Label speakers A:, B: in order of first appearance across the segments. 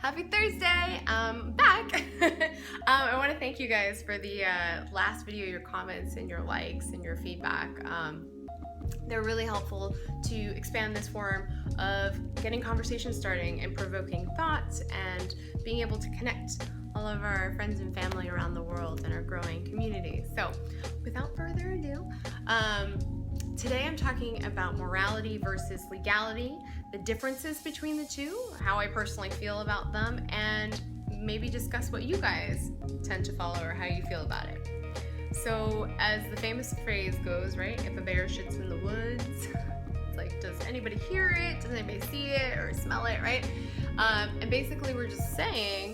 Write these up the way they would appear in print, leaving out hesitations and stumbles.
A: Happy Thursday! Back! I want to thank you guys for the last video, your comments and your likes and your feedback. They're really helpful to expand this forum of getting conversations starting and provoking thoughts and being able to connect all of our friends and family around the world and our growing community. So without further ado, today I'm talking about morality versus legality, the differences between the two, how I personally feel about them, and maybe discuss what you guys tend to follow or how you feel about it. So as the famous phrase goes, right, if a bear shits in the woods, it's like, does anybody hear it? Does anybody see it or smell it, right? And basically we're just saying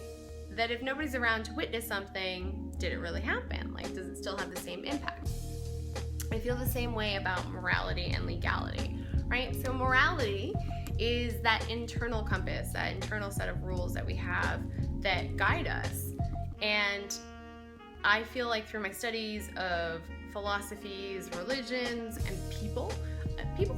A: that if nobody's around to witness something, did it really happen? Like, does it still have the same impact? I feel the same way about morality and legality, right? So morality is that internal compass, that internal set of rules that we have that guide us. And I feel like through my studies of philosophies, religions, and people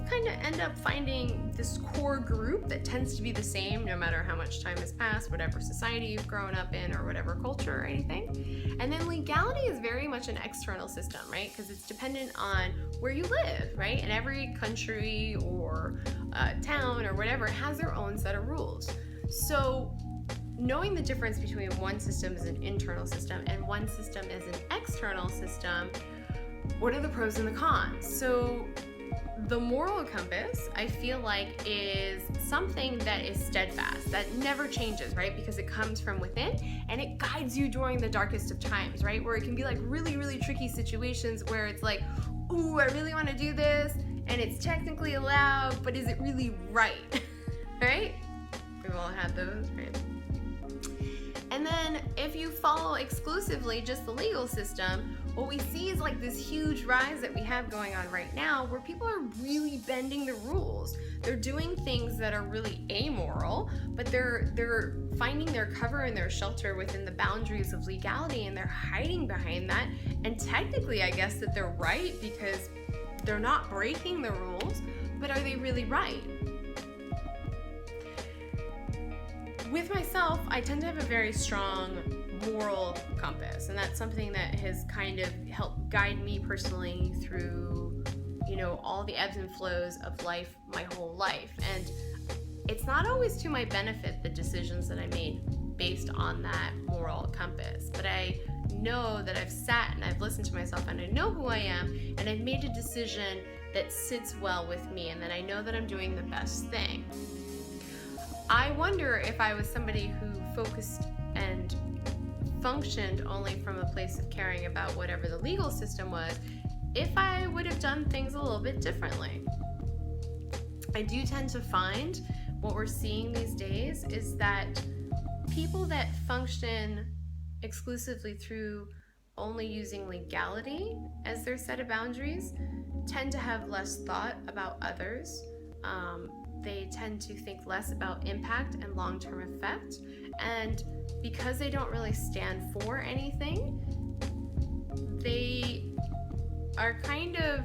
A: kind of end up finding this core group that tends to be the same no matter how much time has passed, whatever society you've grown up in or whatever culture or anything. And then legality is very much an external system, right? Because it's dependent on where you live, right? And every country or town or whatever has their own set of rules. So knowing the difference between one system as an internal system and one system as an external system, what are the pros and the cons? So the moral compass, I feel like, is something that is steadfast, that never changes, right? Because it comes from within and it guides you during the darkest of times, right? Where it can be like really, really tricky situations where it's like, ooh, I really want to do this and it's technically allowed, but is it really right? Right? We've all had those, right? And then if you follow exclusively just the legal system, what we see is like this huge rise that we have going on right now where people are really bending the rules. They're doing things that are really amoral, but they're finding their cover and their shelter within the boundaries of legality, and they're hiding behind that. And technically, I guess that they're right because they're not breaking the rules, but are they really right? With myself, I tend to have a very strong moral compass, and that's something that has kind of helped guide me personally through, all the ebbs and flows of life, my whole life. And it's not always to my benefit, the decisions that I made based on that moral compass, but I know that I've sat and I've listened to myself and I know who I am, and I've made a decision that sits well with me and that I know that I'm doing the best thing. I wonder if I was somebody who focused and functioned only from a place of caring about whatever the legal system was, if I would have done things a little bit differently. I do tend to find what we're seeing these days is that people that function exclusively through only using legality as their set of boundaries tend to have less thought about others. They tend to think less about impact and long-term effect, and because they don't really stand for anything, they are kind of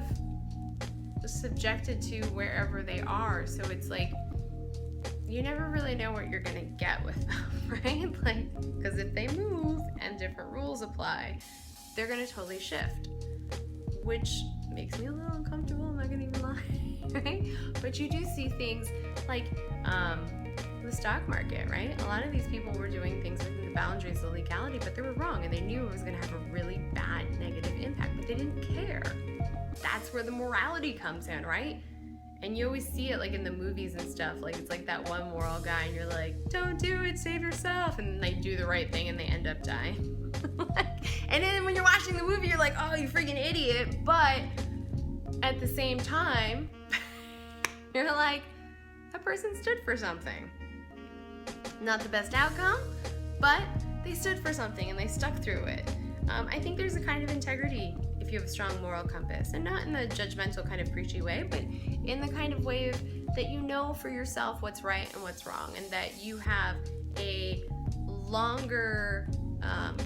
A: subjected to wherever they are. So it's like you never really know what you're gonna get with them, right? Like, because if they move and different rules apply, they're gonna totally shift, which makes me a little uncomfortable, I'm not gonna even lie. Right? But you do see things like the stock market, right? A lot of these people were doing things within the boundaries of legality, but they were wrong and they knew it was going to have a really bad negative impact, but they didn't care. That's where the morality comes in, right? And you always see it like in the movies and stuff, like it's like that one moral guy and you're like, don't do it, save yourself, and then they do the right thing and they end up dying. And then when you're watching the movie, you're like, oh, you freaking idiot, but at the same time, you're like, that person stood for something. Not the best outcome, but they stood for something and they stuck through it. I think there's a kind of integrity if you have a strong moral compass, and not in the judgmental kind of preachy way, but in the kind of way that you know for yourself what's right and what's wrong, and that you have a longer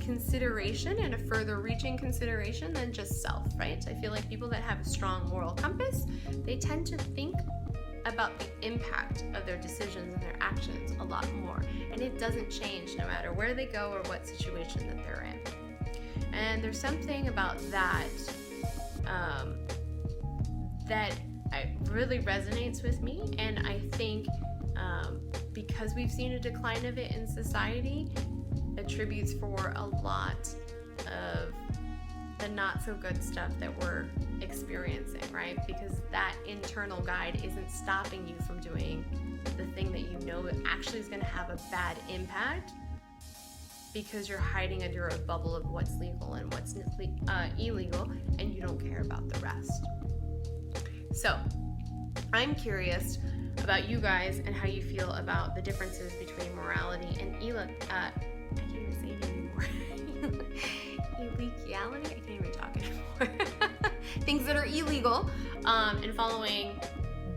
A: consideration and a further reaching consideration than just self, right? I feel like people that have a strong moral compass, they tend to think about the impact of their decisions and their actions a lot more. And it doesn't change no matter where they go or what situation that they're in. And there's something about that that really resonates with me. And I think because we've seen a decline of it in society, attributes for a lot of the not so good stuff that we're experiencing, right? Because that internal guide isn't stopping you from doing the thing that you know actually is going to have a bad impact, because you're hiding under a bubble of what's legal and what's illegal, and you don't care about the rest. So I'm curious about you guys and how you feel about the differences between morality and I can't even say it anymore. Illegality? I can't even talk anymore. Things that are illegal, and following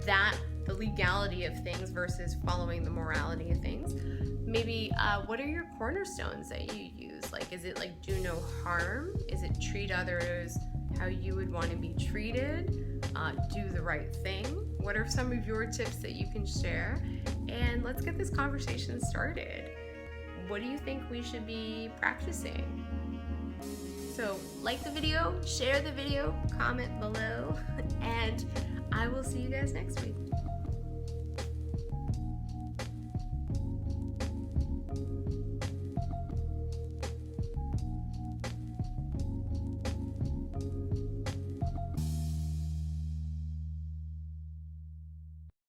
A: that, the legality of things versus following the morality of things. Maybe what are your cornerstones that you use? Like, is it like do no harm? Is it treat others how you would want to be treated? Do the right thing? What are some of your tips that you can share? And let's get this conversation started. What do you think we should be practicing? So like the video, share the video, comment below, and I will see you guys next week.